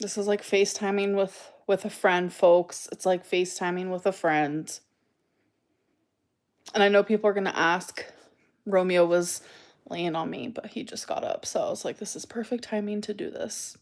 This is like FaceTiming with a friend, folks. It's like FaceTiming with a friend. And I know people are gonna ask. Romeo was laying on me, but he just got up. So I was like, this is perfect timing to do this.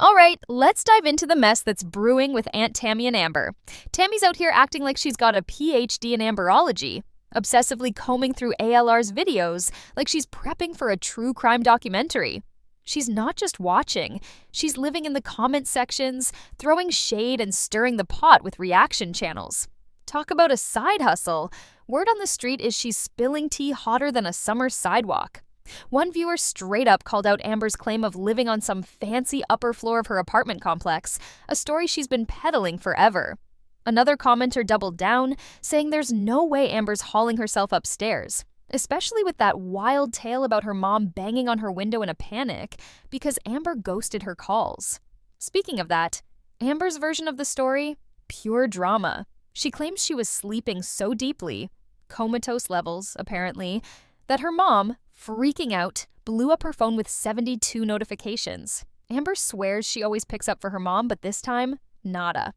All right, let's dive into the mess that's brewing with Aunt Tammie and Amber. Tammy's out here acting like she's got a PhD in amberology, obsessively combing through ALR's videos like she's prepping for a true crime documentary. She's not just watching, she's living in the comment sections, throwing shade and stirring the pot with reaction channels. Talk about a side hustle. Word on the street is she's spilling tea hotter than a summer sidewalk. One viewer straight up called out Amber's claim of living on some fancy upper floor of her apartment complex, a story she's been peddling forever. Another commenter doubled down, saying there's no way Amber's hauling herself upstairs, especially with that wild tale about her mom banging on her window in a panic because Amber ghosted her calls. Speaking of that, Amber's version of the story? Pure drama. She claims she was sleeping so deeply, comatose levels, apparently, that her mom, freaking out, blew up her phone with 72 notifications. Amber swears she always picks up for her mom, but this time, nada.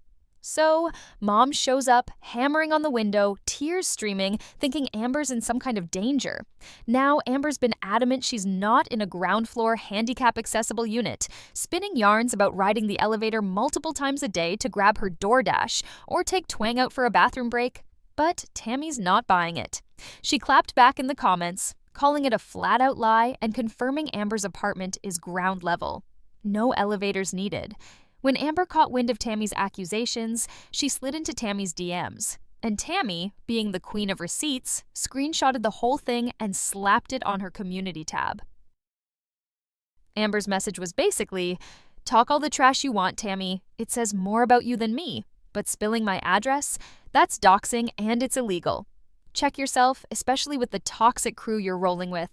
So, mom shows up, hammering on the window, tears streaming, thinking Amber's in some kind of danger. Now, Amber's been adamant she's not in a ground floor handicap accessible unit, spinning yarns about riding the elevator multiple times a day to grab her DoorDash or take Twang out for a bathroom break. But Tammy's not buying it. She clapped back in the comments, calling it a flat-out lie and confirming Amber's apartment is ground level. No elevators needed. When Amber caught wind of Tammy's accusations, she slid into Tammy's DMs. And Tammy, being the queen of receipts, screenshotted the whole thing and slapped it on her community tab. Amber's message was basically, "Talk all the trash you want, Tammy. It says more about you than me. But spilling my address? That's doxing and it's illegal. Check yourself, especially with the toxic crew you're rolling with."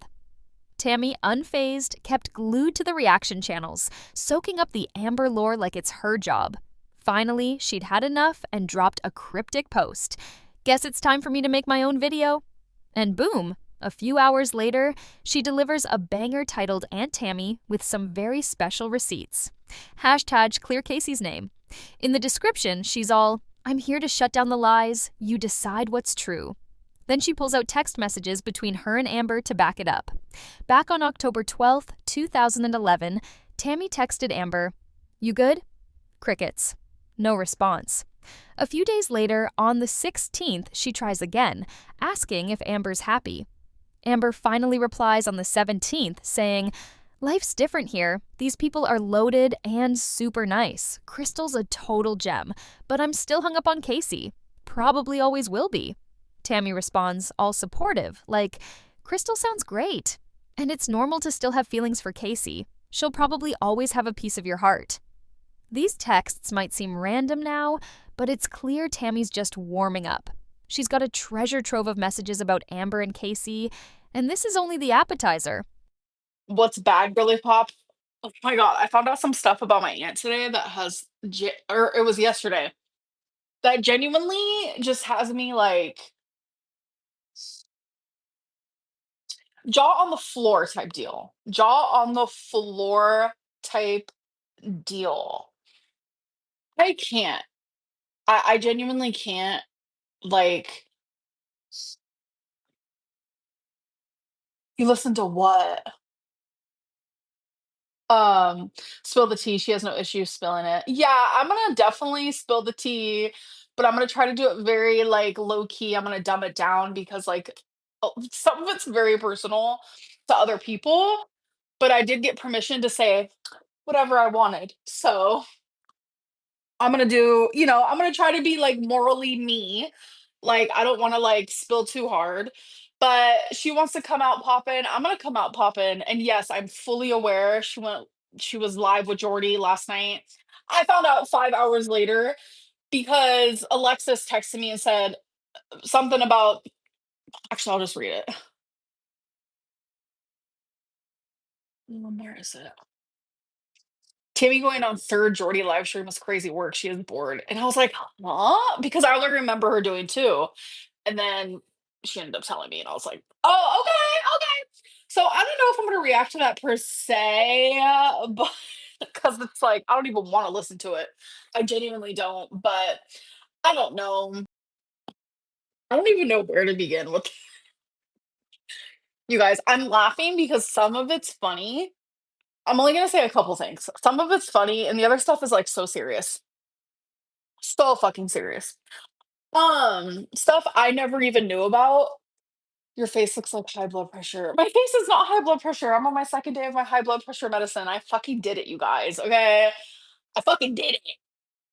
Tammy, unfazed, kept glued to the reaction channels, soaking up the Amber lore like it's her job. Finally, she'd had enough and dropped a cryptic post. "Guess it's time for me to make my own video." And boom, a few hours later, she delivers a banger titled Aunt Tammie with some very special receipts. Hashtag clear Casey's name. In the description, she's all, "I'm here to shut down the lies. You decide what's true." Then she pulls out text messages between her and Amber to back it up. Back on October 12th, 2011, Tammy texted Amber, "You good?" Crickets. No response. A few days later, on the 16th, she tries again, asking if Amber's happy. Amber finally replies on the 17th, saying, "Life's different here. These people are loaded and super nice. Crystal's a total gem, but I'm still hung up on Casey. Probably always will be." Tammy responds, all supportive, like, "Crystal sounds great. And it's normal to still have feelings for Casey. She'll probably always have a piece of your heart." These texts might seem random now, but it's clear Tammy's just warming up. She's got a treasure trove of messages about Amber and Casey, and this is only the appetizer. What's bad, girly pop? Oh my god, I found out some stuff about my aunt today that or it was yesterday, that genuinely just has me like jaw on the floor type deal. Jaw on the floor type deal. I can't. I genuinely can't. Like, you listen to what? Um, Spill the tea. She has no issue spilling it. Yeah, I'm gonna definitely spill the tea, but I'm gonna try to do it very like low key. I'm gonna dumb it down because some of it's very personal to other people. But I did get permission to say whatever I wanted. So I'm gonna I'm gonna try to be like morally me. Like, I don't wanna like spill too hard. But she wants to come out poppin'. I'm gonna come out poppin'. And yes, I'm fully aware she was live with Jordy last night. I found out 5 hours later because Alexis texted me and said something about, actually, I'll just read it. Where is it? Tammy going on third Jordy live stream was crazy work. She is bored. And I was like, huh? Because I only remember her doing two. And then she ended up telling me, and I was like, oh, okay, okay. So I don't know if I'm gonna react to that per se, but because it's like I don't even want to listen to it. I genuinely don't. But I don't know. I don't even know where to begin with you guys. I'm laughing because some of it's funny. I'm only gonna say a couple things. Some of it's funny, and the other stuff is like so serious, so fucking serious. Stuff I never even knew about. Your face looks like high blood pressure. My face is not high blood pressure. I'm on my second day of my high blood pressure medicine. I fucking did it, you guys. Okay, I fucking did it.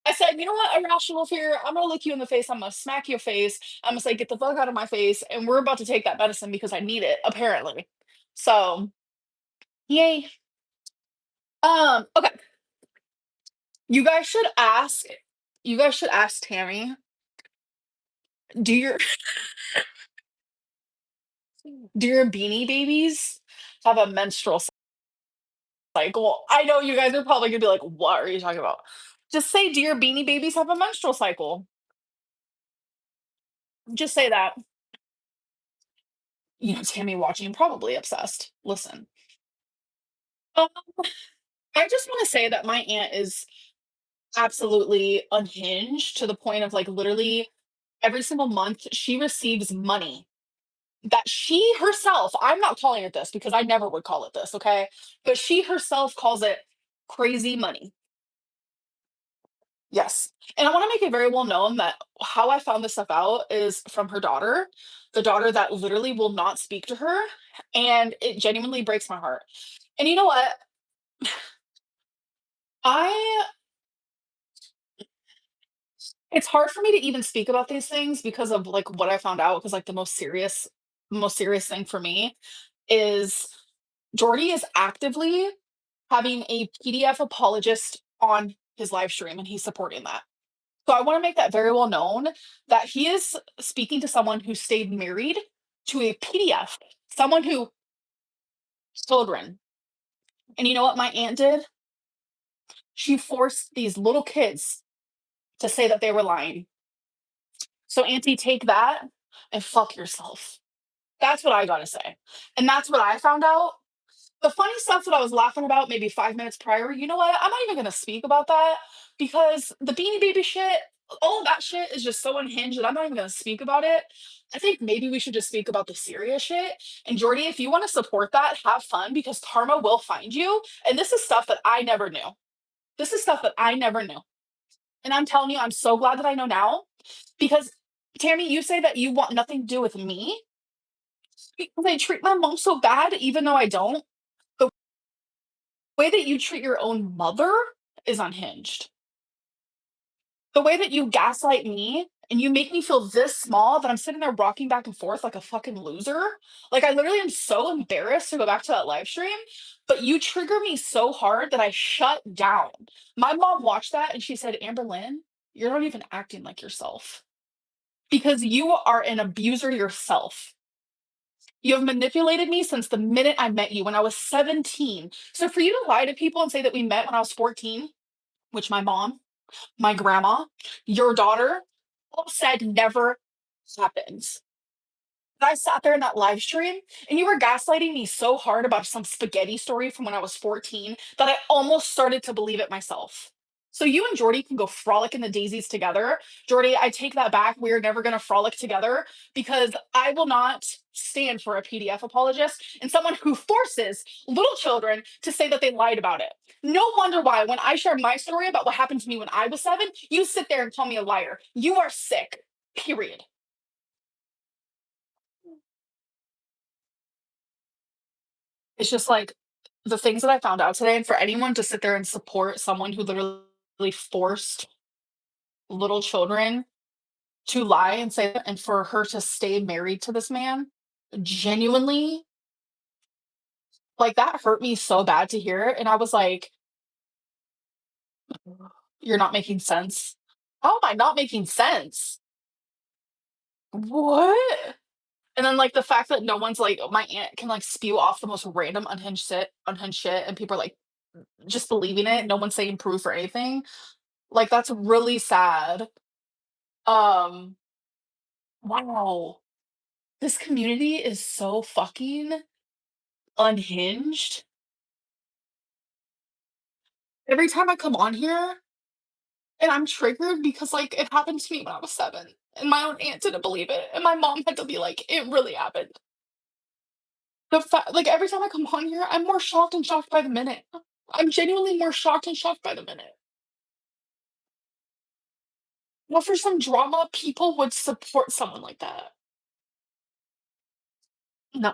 I said, you know what, irrational fear, I'm gonna look you in the face, I'm gonna smack your face, I'm gonna say, get the fuck out of my face, and we're about to take that medicine because I need it, apparently. So, yay. Okay. You guys should ask you guys should ask Tammy, do your do your beanie babies have a menstrual cycle? I know you guys are probably gonna be like, what are you talking about? Just say, do your beanie babies have a menstrual cycle? Just say that. You know, Tammy watching, probably obsessed. Listen. Um, I just want to say that my aunt is absolutely unhinged to the point of like literally every single month she receives money that she herself, I'm not calling it this because I never would call it this, okay? But she herself calls it crazy money. Yes. And I want to make it very well known that how I found this stuff out is from her daughter, the daughter that literally will not speak to her. And it genuinely breaks my heart. And you know what? I It's hard for me to even speak about these things because of like what I found out. Because like the most serious thing for me is Jordy is actively having a PDF apologist on his live stream, and he's supporting that. So I want to make that very well known that he is speaking to someone who stayed married to a PDF, someone who children. And you know what my aunt did? She forced these little kids to say that they were lying. So auntie, take that and fuck yourself. That's what I gotta say. And that's what I found out. The funny stuff that I was laughing about maybe 5 minutes prior, you know what? I'm not even gonna speak about that because the Beanie Baby shit, all of that shit is just so unhinged that I'm not even gonna speak about it. I think maybe we should just speak about the serious shit. And Jordy, if you want to support that, have fun because karma will find you. And this is stuff that I never knew. This is stuff that I never knew. And I'm telling you, I'm so glad that I know now because Tammy, you say that you want nothing to do with me because I treat my mom so bad, even though I don't. The way that you treat your own mother is unhinged. The way that you gaslight me and you make me feel this small that I'm sitting there rocking back and forth like a fucking loser. Like I literally am so embarrassed to go back to that live stream, but you trigger me so hard that I shut down. My mom watched that and she said, Amber Lynn, you're not even acting like yourself because you are an abuser yourself. You have manipulated me since the minute I met you when I was 17. So for you to lie to people and say that we met when I was 14, which my mom, my grandma, your daughter all said never happens. I sat there in that live stream and you were gaslighting me so hard about some spaghetti story from when I was 14 that I almost started to believe it myself. So you and Jordy can go frolic in the daisies together. Jordy, I take that back. We're never going to frolic together because I will not stand for a PDF apologist and someone who forces little children to say that they lied about it. No wonder why, when I share my story about what happened to me when I was 7, you sit there and call me a liar. You are sick, period. It's just like the things that I found out today, and for anyone to sit there and support someone who literally forced little children to lie and say that, and for her to stay married to this man, genuinely, like that hurt me so bad to hear. And I was like, you're not making sense. How am I not making sense? What? And then like the fact that no one's like my aunt can like spew off the most random unhinged shit, and people are like just believing it. No one's saying proof or anything. Like, that's really sad. Um, wow. This community is so fucking Unhinged? Every time I come on here and I'm triggered because, like, it happened to me when I was 7, and my own aunt didn't believe it, and my mom had to be like, "It really happened." Like, every time I come on here, I'm more shocked and shocked by the minute. I'm genuinely more shocked and shocked by the minute. Well, for some drama, people would support someone like that. No.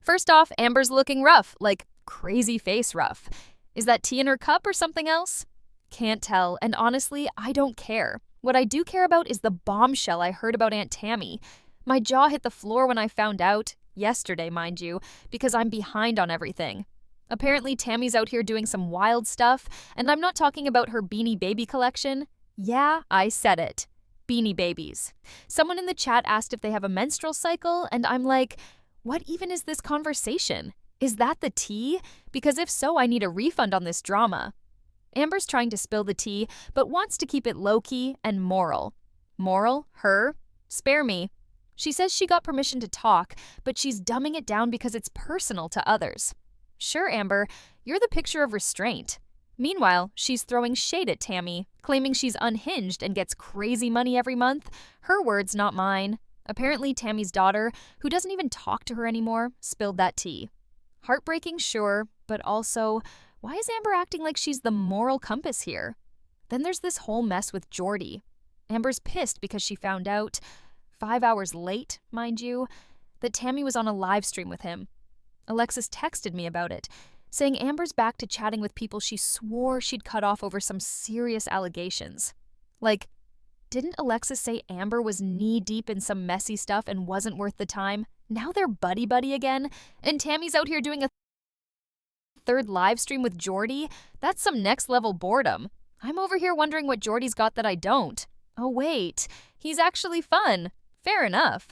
First off, Amber's looking rough, like crazy face rough. Is that tea in her cup or something else? Can't tell, and honestly, I don't care. What I do care about is the bombshell I heard about Aunt Tammie. My jaw hit the floor when I found out, yesterday, mind you, because I'm behind on everything. Apparently, Tammy's out here doing some wild stuff, and I'm not talking about her Beanie Baby collection. Yeah, I said it. Beanie Babies. Someone in the chat asked if they have a menstrual cycle, and I'm like, what even is this conversation? Is that the tea? Because if so, I need a refund on this drama. Amber's trying to spill the tea, but wants to keep it low-key and moral. Moral? Her? Spare me. She says she got permission to talk, but she's dumbing it down because it's personal to others. Sure, Amber, you're the picture of restraint. Meanwhile, she's throwing shade at Tammy, claiming she's unhinged and gets crazy money every month. Her words, not mine. Apparently, Tammy's daughter, who doesn't even talk to her anymore, spilled that tea. Heartbreaking, sure, but also, why is Amber acting like she's the moral compass here? Then there's this whole mess with Jordy. Amber's pissed because she found out, 5 hours late, mind you, that Tammy was on a live stream with him. Alexis texted me about it, saying Amber's back to chatting with people she swore she'd cut off over some serious allegations. Like, didn't Alexis say Amber was knee-deep in some messy stuff and wasn't worth the time? Now they're buddy-buddy again, and Tammy's out here doing a third live stream with Jordy? That's some next-level boredom. I'm over here wondering what Jordy's got that I don't. Oh wait, he's actually fun. Fair enough.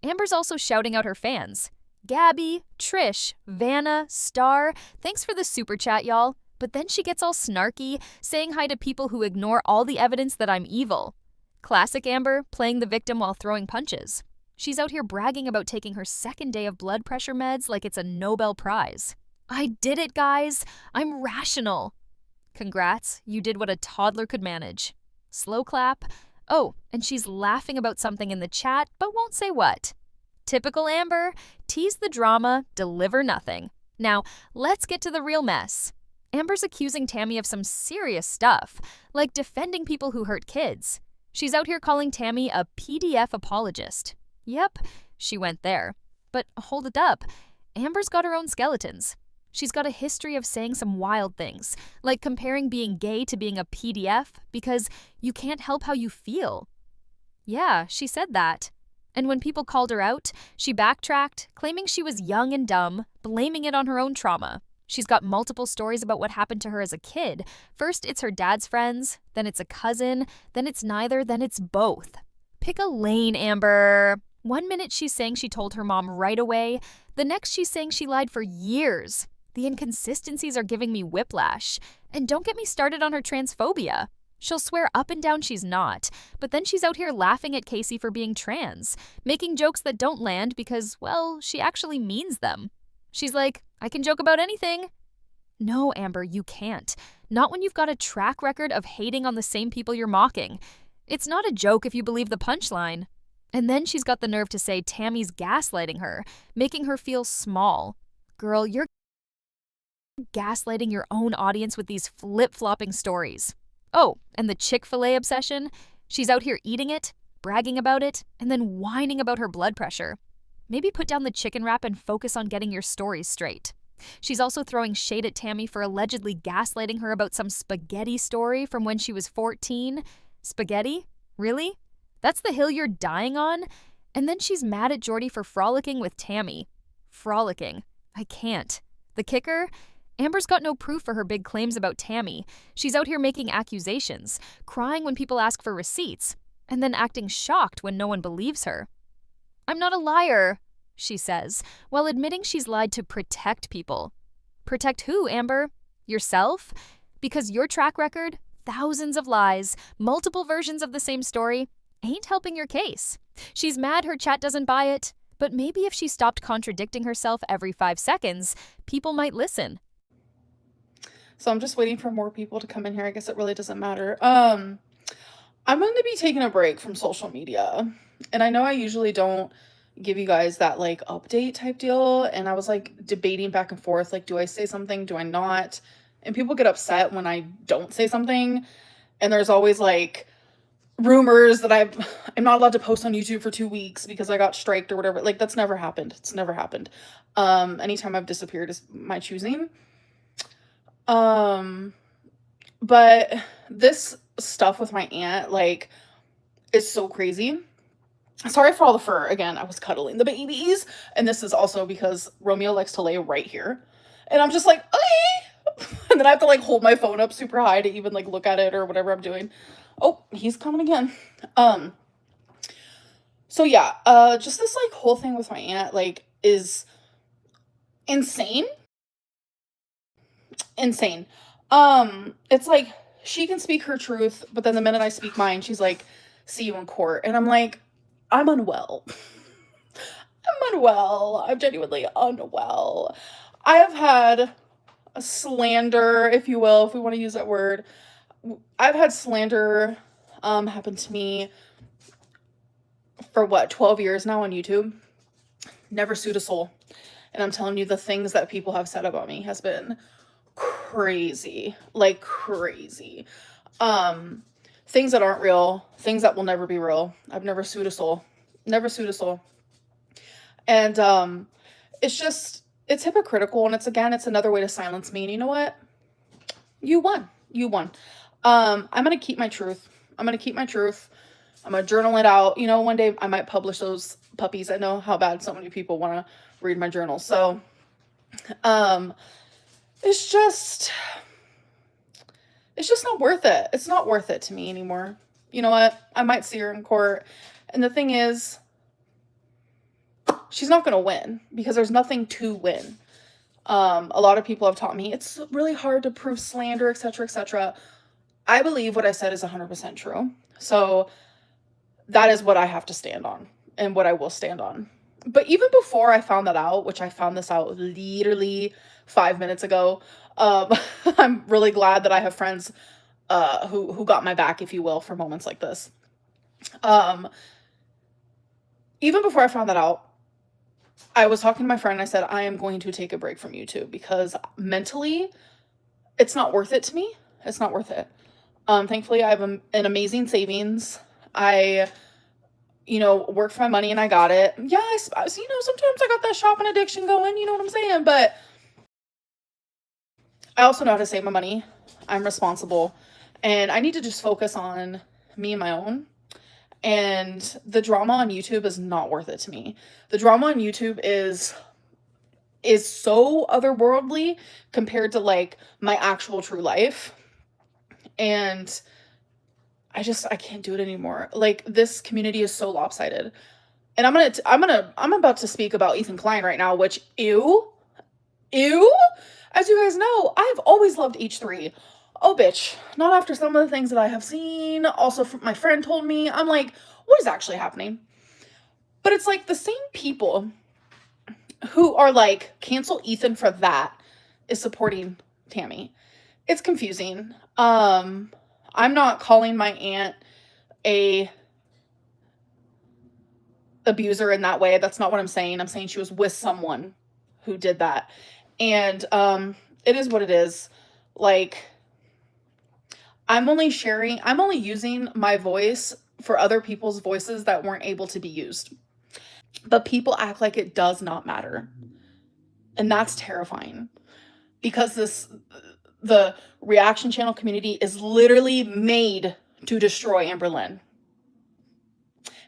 Amber's also shouting out her fans. Gabby, Trish, Vanna, Star, thanks for the super chat, y'all. But then she gets all snarky, saying hi to people who ignore all the evidence that I'm evil. Classic Amber, playing the victim while throwing punches. She's out here bragging about taking her second day of blood pressure meds like it's a Nobel Prize. I did it, guys! I'm rational! Congrats, you did what a toddler could manage. Slow clap. Oh, and she's laughing about something in the chat, but won't say what. Typical Amber, tease the drama, deliver nothing. Now, let's get to the real mess. Amber's accusing Tammy of some serious stuff, like defending people who hurt kids. She's out here calling Tammy a PDF apologist. Yep, she went there. But hold it up, Amber's got her own skeletons. She's got a history of saying some wild things, like comparing being gay to being a PDF because you can't help how you feel. Yeah, she said that. And when people called her out, she backtracked, claiming she was young and dumb, blaming it on her own trauma. She's got multiple stories about what happened to her as a kid. First, it's her dad's friends, then it's a cousin, then it's neither, then it's both. Pick a lane, Amber. 1 minute she's saying she told her mom right away, the next she's saying she lied for years. The inconsistencies are giving me whiplash. And don't get me started on her transphobia. She'll swear up and down she's not, but then she's out here laughing at Casey for being trans, making jokes that don't land because, well, she actually means them. She's like, I can joke about anything. No, Amber, you can't. Not when you've got a track record of hating on the same people you're mocking. It's not a joke if you believe the punchline. And then she's got the nerve to say Tammy's gaslighting her, making her feel small. Girl, you're gaslighting your own audience with these flip-flopping stories. Oh, and the Chick-fil-A obsession? She's out here eating it, bragging about it, and then whining about her blood pressure. Maybe put down the chicken wrap and focus on getting your stories straight. She's also throwing shade at Tammy for allegedly gaslighting her about some spaghetti story from when she was 14. Spaghetti? Really? That's the hill you're dying on? And then she's mad at Jordy for frolicking with Tammy. Frolicking. I can't. The kicker? Amber's got no proof for her big claims about Tammy. She's out here making accusations, crying when people ask for receipts, and then acting shocked when no one believes her. I'm not a liar, she says, while admitting she's lied to protect people. Protect who, Amber? Yourself? Because your track record, thousands of lies, multiple versions of the same story, ain't helping your case. She's mad her chat doesn't buy it, but maybe if she stopped contradicting herself every 5 seconds, people might listen. So I'm just waiting for more people to come in here. I guess it really doesn't matter. I'm going to be taking a break from social media. And I know I usually don't give you guys that like update type deal. And I was like debating back and forth, like, do I say something? Do I not? And people get upset when I don't say something. And there's always like rumors that I'm not allowed to post on YouTube for 2 weeks because I got striked or whatever. Like, that's never happened. It's never happened. Anytime I've disappeared is my choosing. But this stuff with my aunt, like, is so crazy. Sorry for all the fur. Again, I was cuddling the babies, and this is also because Romeo likes to lay right here. And I'm just like, okay. And then I have to like hold my phone up super high to even like look at it or whatever I'm doing. Oh, he's coming again. So yeah, just this like whole thing with my aunt like is insane. Insane. It's like she can speak her truth, but then the minute I speak mine, she's like, see you in court. And I'm like, I'm unwell. I'm unwell. I'm genuinely unwell. I have had a slander, if you will, if we want to use that word. I've had slander happen to me for what, 12 years now on YouTube. Never sued a soul. And I'm telling you, the things that people have said about me has been crazy. Like crazy. Things that aren't real, things that will never be real. I've never sued a soul. Never sued a soul. And it's hypocritical, and it's another way to silence me. And you know what? You won. You won. I'm gonna keep my truth. I'm gonna keep my truth. I'm gonna journal it out. You know, one day I might publish those puppies. I know how bad so many people want to read my journal. So, it's just not worth it. It's not worth it to me anymore. You know what? I might see her in court. And the thing is, she's not going to win because there's nothing to win. A lot of people have taught me it's really hard to prove slander, etc., etc. I believe what I said is 100% true. So that is what I have to stand on and what I will stand on. But even before I found that out, which I found this out literally 5 minutes ago, I'm really glad that I have friends who got my back, if you will, for moments like this. Even before I found that out, I was talking to my friend and I said, I am going to take a break from YouTube because mentally, it's not worth it to me. It's not worth it. Thankfully, I have an amazing savings. I, worked for my money and I got it. Yeah, sometimes I got that shopping addiction going, you know what I'm saying? But I also know how to save my money. I'm responsible. And I need to just focus on me and my own. And the drama on YouTube is not worth it to me. The drama on YouTube is so otherworldly compared to like my actual true life. And I can't do it anymore. Like, this community is so lopsided. And I'm about to speak about Ethan Klein right now, which ew. As you guys know, I've always loved H3. Oh, bitch. Not after some of the things that I have seen. Also, my friend told me. I'm like, what is actually happening? But it's like the same people who are like, cancel Ethan for that is supporting Tammy. It's confusing. I'm not calling my aunt a abuser in that way. That's not what I'm saying. I'm saying she was with someone who did that. And it is what it is. Like, I'm only using my voice for other people's voices that weren't able to be used. But people act like it does not matter. And that's terrifying. Because the reaction channel community is literally made to destroy Amber Lynn.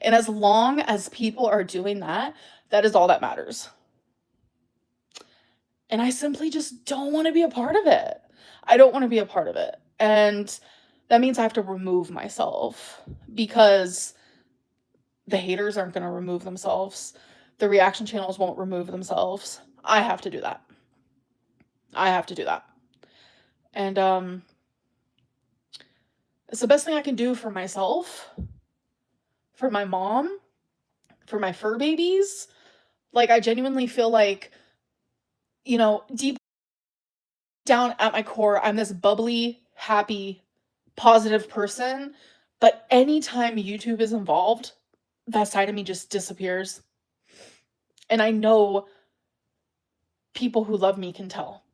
And as long as people are doing that, that is all that matters. And I simply just don't want to be a part of it. I don't want to be a part of it. And that means I have to remove myself because the haters aren't going to remove themselves. The reaction channels won't remove themselves. I have to do that. And it's the best thing I can do for myself, for my mom, for my fur babies. Like, I genuinely feel like, you know, deep down at my core, I'm this bubbly, happy, positive person, but anytime YouTube is involved, that side of me just disappears. And I know people who love me can tell.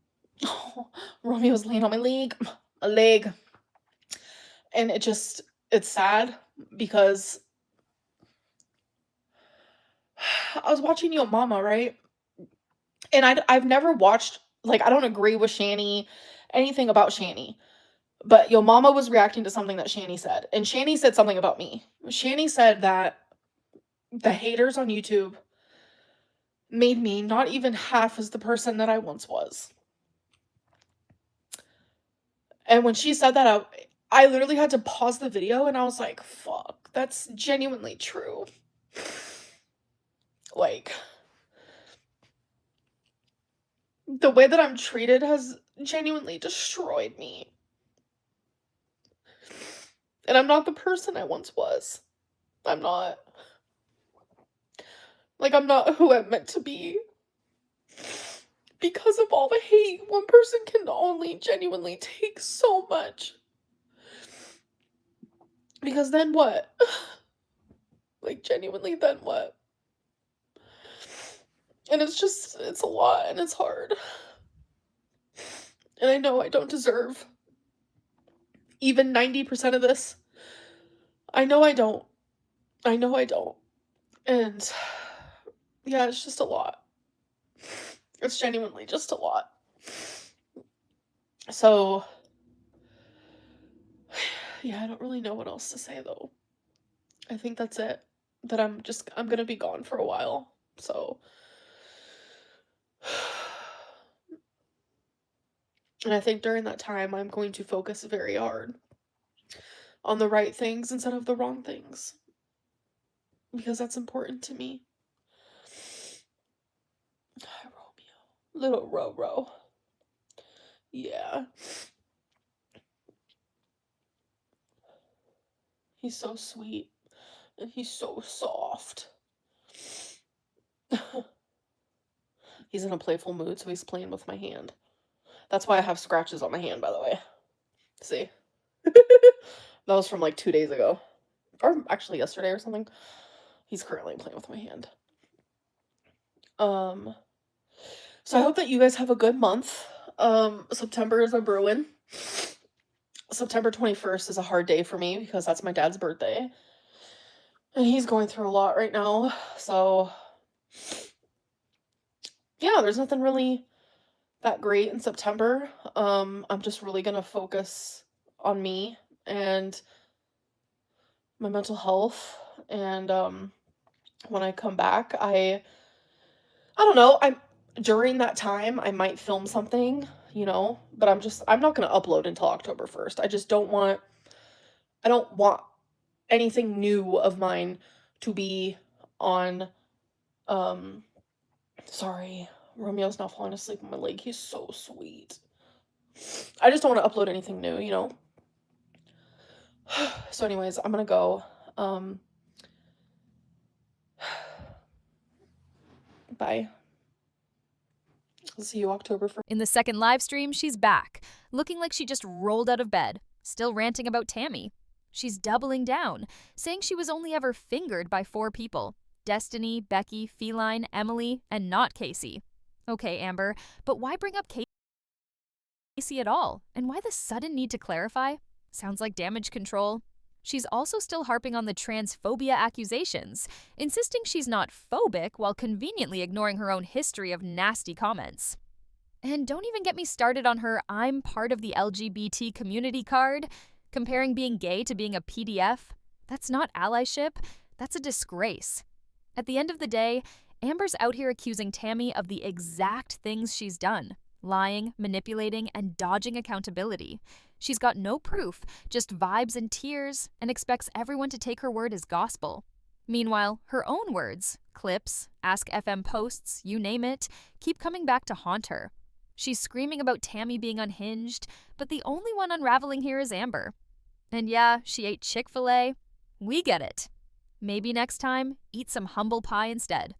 Oh, Romeo's laying on my leg, a leg. And it's sad because I was watching Yo Mama, right? And I've never watched, like, I don't agree with Shani, anything about Shani. But Yo Mama was reacting to something that Shani said. And Shani said something about me. Shani said that the haters on YouTube made me not even half as the person that I once was. And when she said that, I literally had to pause the video and I was like, fuck, that's genuinely true. Like, the way that I'm treated has genuinely destroyed me. And I'm not the person I once was. I'm not. Like, I'm not who I'm meant to be. Because of all the hate, one person can only genuinely take so much. Because then what? Like, genuinely, then what? And it's a lot and it's hard. And I know I don't deserve even 90% of this. I know I don't. I know I don't. And yeah, it's just a lot. It's genuinely just a lot. So, yeah, I don't really know what else to say though. I think that's it. That I'm gonna be gone for a while. So, and I think during that time, I'm going to focus very hard on the right things instead of the wrong things. Because that's important to me. Hi, Romeo. Little Ro-Ro. Yeah. He's so sweet. And he's so soft. He's in a playful mood, so he's playing with my hand. That's why I have scratches on my hand, by the way. See? That was from like 2 days ago. Or actually yesterday or something. He's currently playing with my hand. So I hope that you guys have a good month. September is a brewing. September 21st is a hard day for me because that's my dad's birthday. And he's going through a lot right now. So yeah, there's nothing really that great in September. I'm just really gonna focus on me and my mental health. And when I come back, I don't know, during that time I might film something, you know, but I'm not gonna upload until October 1st. I don't want anything new of mine to be on. Sorry, Romeo's not falling asleep on my leg. He's so sweet. I just don't want to upload anything new, you know? So anyways, I'm gonna go. Bye. I'll see you October 1st. In the second live stream, she's back, looking like she just rolled out of bed, still ranting about Tammy. She's doubling down, saying she was only ever fingered by 4 people: Destiny, Becky, Feline, Emily, and not Casey. Okay, Amber, but why bring up Casey at all? And why the sudden need to clarify? Sounds like damage control. She's also still harping on the transphobia accusations, insisting she's not phobic while conveniently ignoring her own history of nasty comments. And don't even get me started on her "I'm part of the LGBT community" card, comparing being gay to being a PDF. That's not allyship, that's a disgrace. At the end of the day, Amber's out here accusing Tammy of the exact things she's done: lying, manipulating, and dodging accountability. She's got no proof, just vibes and tears, and expects everyone to take her word as gospel. Meanwhile, her own words, clips, Ask FM posts, you name it, keep coming back to haunt her. She's screaming about Tammy being unhinged, but the only one unraveling here is Amber. And yeah, she ate Chick-fil-A. We get it. Maybe next time, eat some humble pie instead.